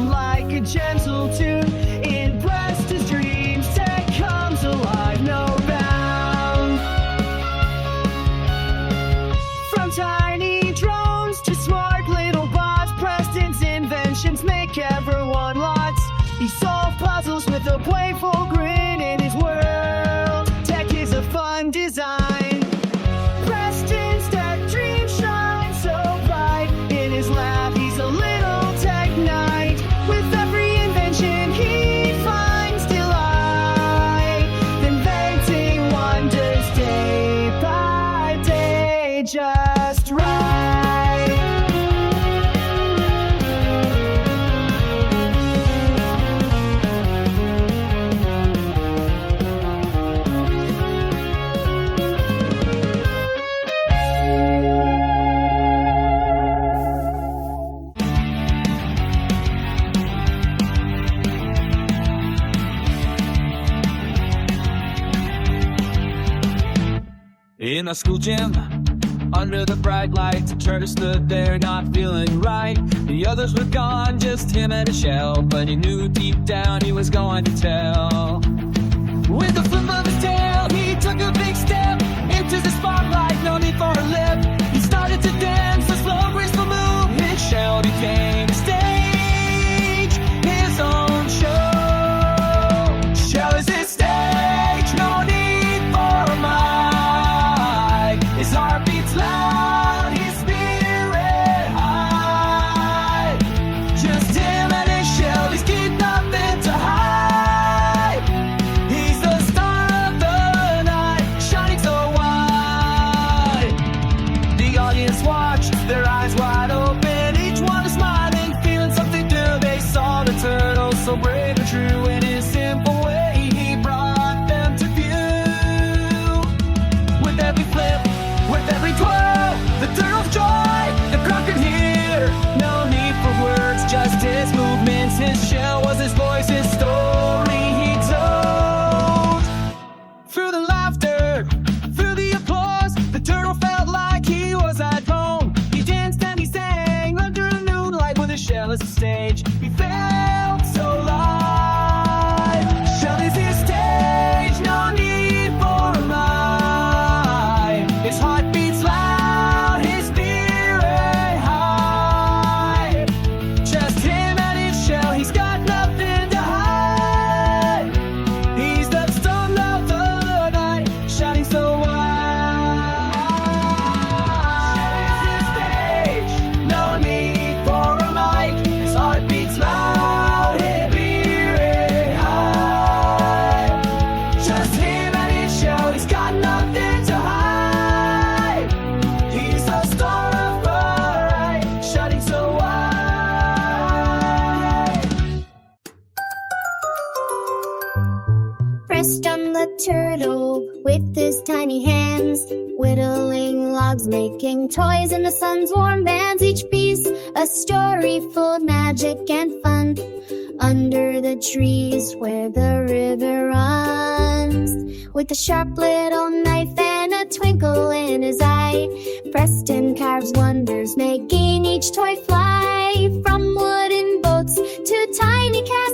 rhythm like a gentle tune. In Preston's dreams, tech comes alive, no bound. From tiny drones to smart little bots, Preston's inventions make everyone lots. He solves puzzles with a playful grin in his world. Tech is a fun design. Preston's tech dream shines so bright. In his lab, he's a little tech knight. With every invention, he finds delight. Inventing wonders day by day, just right. In a school gym, under the bright lights, Turner stood there not feeling right. The others were gone, just him and his shell, but he knew deep down he was going to tell. With the flip of his tail, he took a big step into the spotlight, no need for a lip. He started to dance, a slow, graceful move. His shell became a stage, his own show. Shell is his stage, no need for a mic. His heart beats loud, his spirit high. Just him and his shell, he's got nothing to hide. He's the star of the night, shining so wide. The audience watched, their eyes wide open. Each one is smiling, feeling something new. They saw the turtle, so brave and true. In his simple way, he brought them to view. With every flip, with every twirl, the turtle's joy, the crowd could hear. No need for words, just his movements. His shell was his voice, his story he told. Through the laughter, through the applause, the turtle felt like he was at home. He danced and he sang under a moonlight with his shell as a stage. He felt so alive. Shell is his stage, no need for a mic. His heart beats loud, his spirit high. Just him and his shell, he's got nothing to hide. He's the star of the night, shining so wide. Shell is his stage, no need for a mic. His heart beats loud, his spirit high. Just him and his shell, he's got nothing to hide. He's the star of the night, shining so wide. Preston the turtle with his tiny hands, whittling logs, making toys in the sun's warm bands. Each piece a story full of magic and fun. Under the trees where the river runs, with a sharp little knife and a twinkle in his eye, Preston carves wonders, making each toy fly. From wooden boats to tiny cats,